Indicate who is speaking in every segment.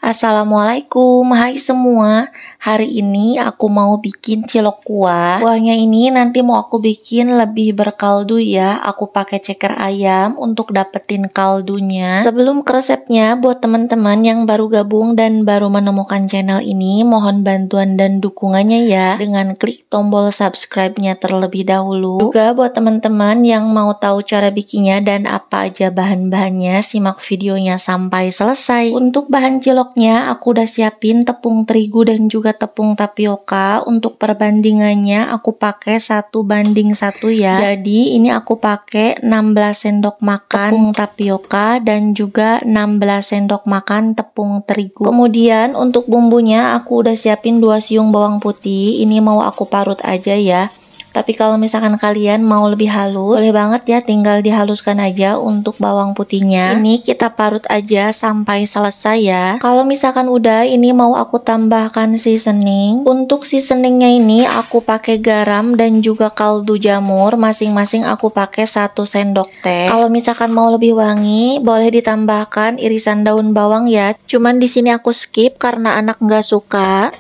Speaker 1: Assalamualaikum, hai semua. Hari ini aku mau bikin cilok kuah. Kuahnya ini nanti mau aku bikin lebih berkaldu ya. Aku pakai ceker ayam untuk dapetin kaldunya. Sebelum ke resepnya, buat teman-teman yang baru gabung dan baru menemukan channel ini, mohon bantuan dan dukungannya ya dengan klik tombol subscribe-nya terlebih dahulu. Juga buat teman-teman yang mau tahu cara bikinnya dan apa aja bahan-bahannya, simak videonya sampai selesai. Untuk bahan cilok aku udah siapin tepung terigu dan juga tepung tapioka. Untuk perbandingannya aku pakai 1:1 ya. Jadi ini aku pakai 16 sendok makan tepung tapioka dan juga 16 sendok makan tepung terigu. Kemudian untuk bumbunya aku udah siapin 2 siung bawang putih. Ini mau aku parut aja ya. Tapi kalau misalkan kalian mau lebih halus, boleh banget ya, tinggal dihaluskan aja untuk bawang putihnya. Ini kita parut aja sampai selesai ya. Kalau misalkan udah, ini mau aku tambahkan seasoning. Untuk seasoningnya ini aku pakai garam dan juga kaldu jamur. Masing-masing aku pakai 1 sendok teh. Kalau misalkan mau lebih wangi, boleh ditambahkan irisan daun bawang ya. Cuman di sini aku skip karena anak nggak suka.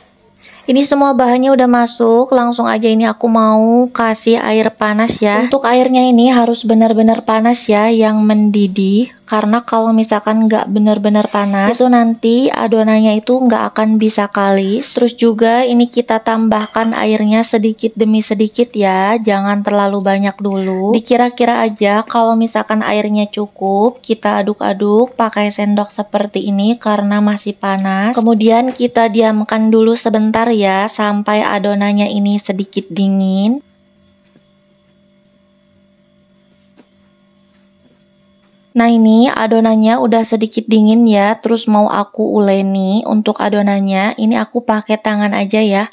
Speaker 1: Ini semua bahannya udah masuk, langsung aja ini aku mau kasih air panas ya. Untuk airnya ini harus benar-benar panas ya, yang mendidih. Karena kalau misalkan nggak benar-benar panas, itu nanti adonannya itu nggak akan bisa kalis. Terus juga ini kita tambahkan airnya sedikit demi sedikit ya, jangan terlalu banyak dulu. Dikira-kira aja kalau misalkan airnya cukup, kita aduk-aduk pakai sendok seperti ini karena masih panas. Kemudian kita diamkan dulu sebentar ya, sampai adonannya ini sedikit dingin. Nah ini adonannya udah sedikit dingin ya, terus mau aku uleni. Untuk adonannya ini aku pakai tangan aja ya.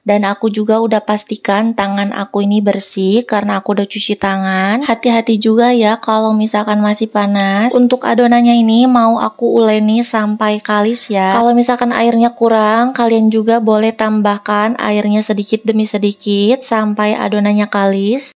Speaker 1: Dan aku juga udah pastikan tangan aku ini bersih karena aku udah cuci tangan. Hati-hati juga ya kalau misalkan masih panas. Untuk adonannya ini mau aku uleni sampai kalis ya. Kalau misalkan airnya kurang, kalian juga boleh tambahkan airnya sedikit demi sedikit sampai adonannya kalis.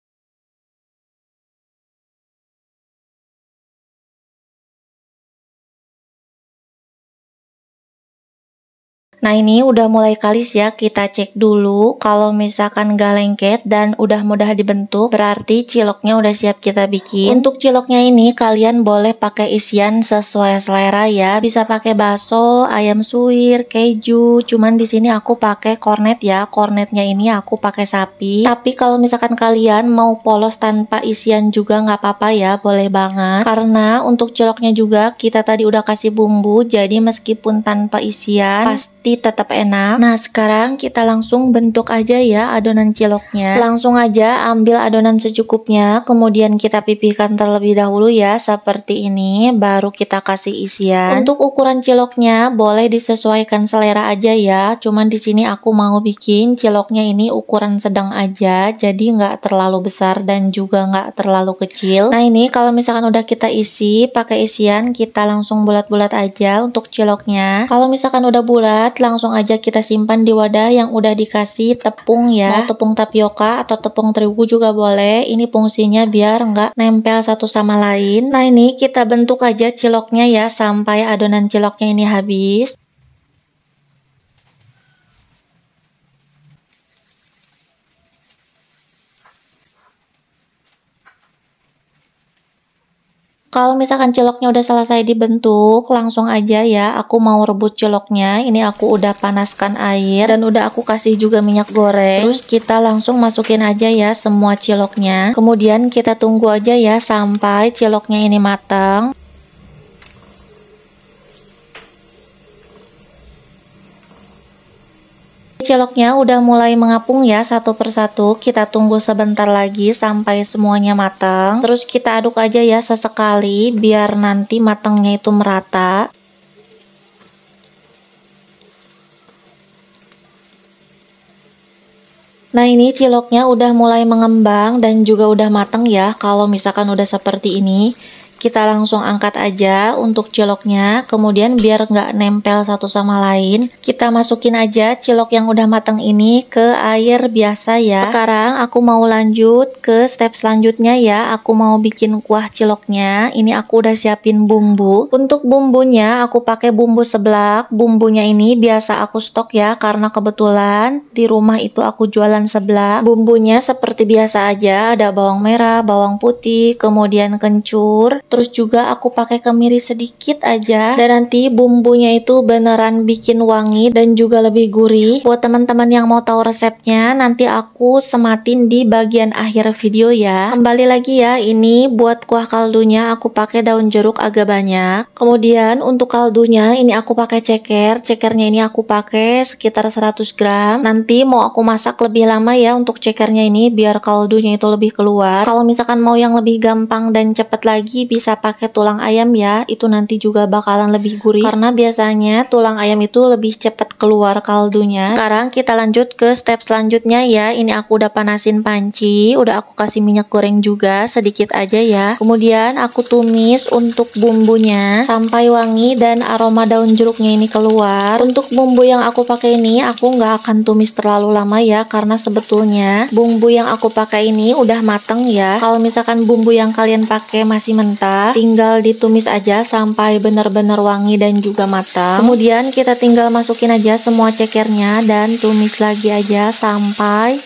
Speaker 1: Nah ini udah mulai kalis ya, kita cek dulu. Kalau misalkan gak lengket dan udah mudah dibentuk, berarti ciloknya udah siap kita bikin. Untuk ciloknya ini kalian boleh pakai isian sesuai selera ya. Bisa pakai bakso, ayam suwir, keju. Cuman di sini aku pakai kornet ya. Kornetnya ini aku pakai sapi. Tapi kalau misalkan kalian mau polos tanpa isian juga nggak apa-apa ya, boleh banget. Karena untuk ciloknya juga kita tadi udah kasih bumbu, jadi meskipun tanpa isian pasti tetap enak. Nah sekarang kita langsung bentuk aja ya adonan ciloknya. Langsung aja ambil adonan secukupnya, kemudian kita pipihkan terlebih dahulu ya seperti ini, baru kita kasih isian. Untuk ukuran ciloknya boleh disesuaikan selera aja ya. Cuman di sini aku mau bikin ciloknya ini ukuran sedang aja, jadi nggak terlalu besar dan juga nggak terlalu kecil. Nah ini kalau misalkan udah kita isi pakai isian, kita langsung bulat-bulat aja untuk ciloknya. Kalau misalkan udah bulat, langsung aja kita simpan di wadah yang udah dikasih tepung ya. Mau tepung tapioka atau tepung terigu juga boleh. Ini fungsinya biar nggak nempel satu sama lain. Nah ini kita bentuk aja ciloknya ya sampai adonan ciloknya ini habis. Kalau misalkan ciloknya udah selesai dibentuk, langsung aja ya aku mau rebus ciloknya. Ini aku udah panaskan air dan udah aku kasih juga minyak goreng. Terus kita langsung masukin aja ya semua ciloknya. Kemudian kita tunggu aja ya sampai ciloknya ini matang. Ciloknya udah mulai mengapung ya satu persatu. Kita tunggu sebentar lagi sampai semuanya matang. Terus kita aduk aja ya sesekali biar nanti matangnya itu merata. Nah ini ciloknya udah mulai mengembang dan juga udah matang ya. Kalau misalkan udah seperti ini, Kita langsung angkat aja untuk ciloknya, kemudian biar nggak nempel satu sama lain, kita masukin aja cilok yang udah matang ini ke air biasa ya. Sekarang aku mau lanjut ke step selanjutnya ya, aku mau bikin kuah ciloknya. Ini aku udah siapin bumbu. Untuk bumbunya aku pakai bumbu seblak. Bumbunya ini biasa aku stok ya, karena kebetulan di rumah itu aku jualan seblak. Bumbunya seperti biasa aja, ada bawang merah, bawang putih, kemudian kencur. Terus juga aku pakai kemiri sedikit aja, dan nanti bumbunya itu beneran bikin wangi dan juga lebih gurih. Buat teman-teman yang mau tahu resepnya, nanti aku sematin di bagian akhir video ya. Kembali lagi ya, ini buat kuah kaldunya aku pakai daun jeruk agak banyak. Kemudian untuk kaldunya ini aku pakai ceker. Cekernya ini aku pakai sekitar 100 gram. Nanti mau aku masak lebih lama ya untuk cekernya ini biar kaldunya itu lebih keluar. Kalau misalkan mau yang lebih gampang dan cepet lagi, bisa pakai tulang ayam ya, itu nanti juga bakalan lebih gurih karena biasanya tulang ayam itu lebih cepat keluar kaldunya. Sekarang kita lanjut ke step selanjutnya ya. Ini aku udah panasin panci, udah aku kasih minyak goreng juga sedikit aja ya. Kemudian aku tumis untuk bumbunya sampai wangi dan aroma daun jeruknya ini keluar. Untuk bumbu yang aku pakai ini aku nggak akan tumis terlalu lama ya, karena sebetulnya bumbu yang aku pakai ini udah mateng ya. Kalau misalkan bumbu yang kalian pakai masih mentah, tinggal ditumis aja sampai benar-benar wangi dan juga matang. Kemudian kita tinggal masukin aja semua cekernya dan tumis lagi aja sampai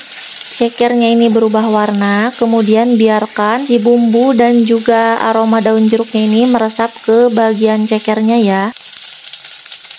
Speaker 1: cekernya ini berubah warna. Kemudian biarkan si bumbu dan juga aroma daun jeruknya ini meresap ke bagian cekernya ya.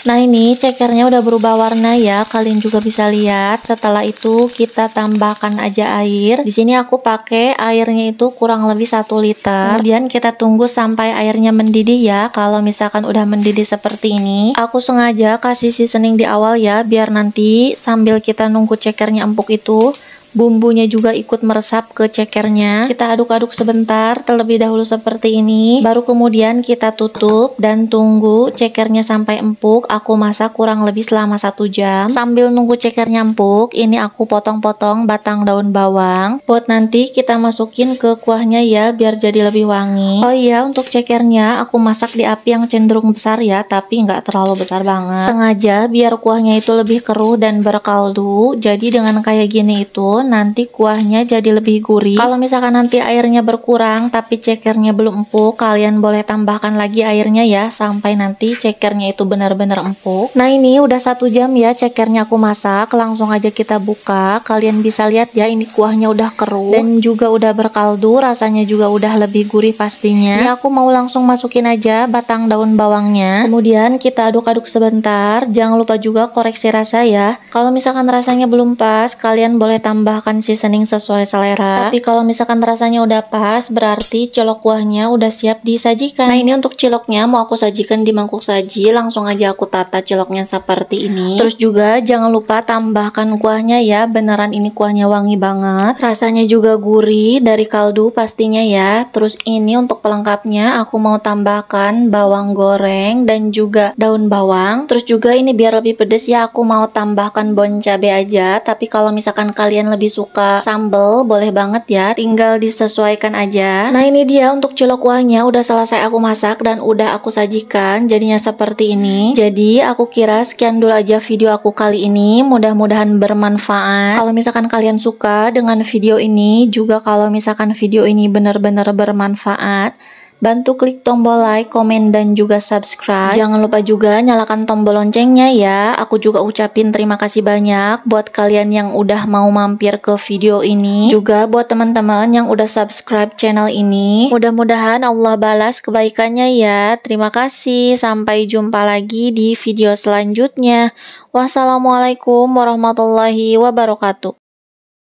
Speaker 1: Nah ini cekernya udah berubah warna ya, kalian juga bisa lihat. Setelah itu kita tambahkan aja air. Di sini aku pakai airnya itu kurang lebih 1 liter. Kemudian kita tunggu sampai airnya mendidih ya. Kalau misalkan udah mendidih seperti ini, aku sengaja kasih seasoning di awal ya, biar nanti sambil kita nunggu cekernya empuk itu bumbunya juga ikut meresap ke cekernya. Kita aduk-aduk sebentar terlebih dahulu seperti ini, baru kemudian kita tutup dan tunggu cekernya sampai empuk. Aku masak kurang lebih selama 1 jam. Sambil nunggu cekernya empuk, ini aku potong-potong batang daun bawang buat nanti kita masukin ke kuahnya ya, biar jadi lebih wangi. Oh iya, untuk cekernya aku masak di api yang cenderung besar ya, tapi nggak terlalu besar banget. Sengaja biar kuahnya itu lebih keruh dan berkaldu. Jadi dengan kayak gini itu nanti kuahnya jadi lebih gurih. Kalau misalkan nanti airnya berkurang tapi cekernya belum empuk, kalian boleh tambahkan lagi airnya ya, sampai nanti cekernya itu benar-benar empuk. Nah ini udah 1 jam ya cekernya aku masak. Langsung aja kita buka. Kalian bisa lihat ya, ini kuahnya udah keruh dan juga udah berkaldu, rasanya juga udah lebih gurih pastinya. Ini aku mau langsung masukin aja batang daun bawangnya. Kemudian kita aduk-aduk sebentar. Jangan lupa juga koreksi rasa ya. Kalau misalkan rasanya belum pas, kalian boleh tambah seasoning sesuai selera. Tapi kalau misalkan rasanya udah pas, berarti cilok kuahnya udah siap disajikan. Nah ini untuk ciloknya mau aku sajikan di mangkuk saji. Langsung aja aku tata ciloknya seperti ini. Terus juga jangan lupa tambahkan kuahnya ya, beneran ini kuahnya wangi banget, rasanya juga gurih dari kaldu pastinya ya. Terus ini untuk pelengkapnya aku mau tambahkan bawang goreng dan juga daun bawang. Terus juga ini biar lebih pedes ya, aku mau tambahkan bon cabe aja. Tapi kalau misalkan kalian lebih suka sambal, boleh banget ya, tinggal disesuaikan aja. Nah ini dia untuk cilok kuahnya udah selesai aku masak dan udah aku sajikan, jadinya seperti ini. Jadi aku kira sekian dulu aja video aku kali ini, mudah-mudahan bermanfaat. Kalau misalkan kalian suka dengan video ini, juga kalau misalkan video ini benar-benar bermanfaat, bantu klik tombol like, komen, dan juga subscribe. Jangan lupa juga nyalakan tombol loncengnya ya. Aku juga ucapin terima kasih banyak buat kalian yang udah mau mampir ke video ini. Juga buat teman-teman yang udah subscribe channel ini. Mudah-mudahan Allah balas kebaikannya ya. Terima kasih. Sampai jumpa lagi di video selanjutnya. Wassalamualaikum warahmatullahi wabarakatuh.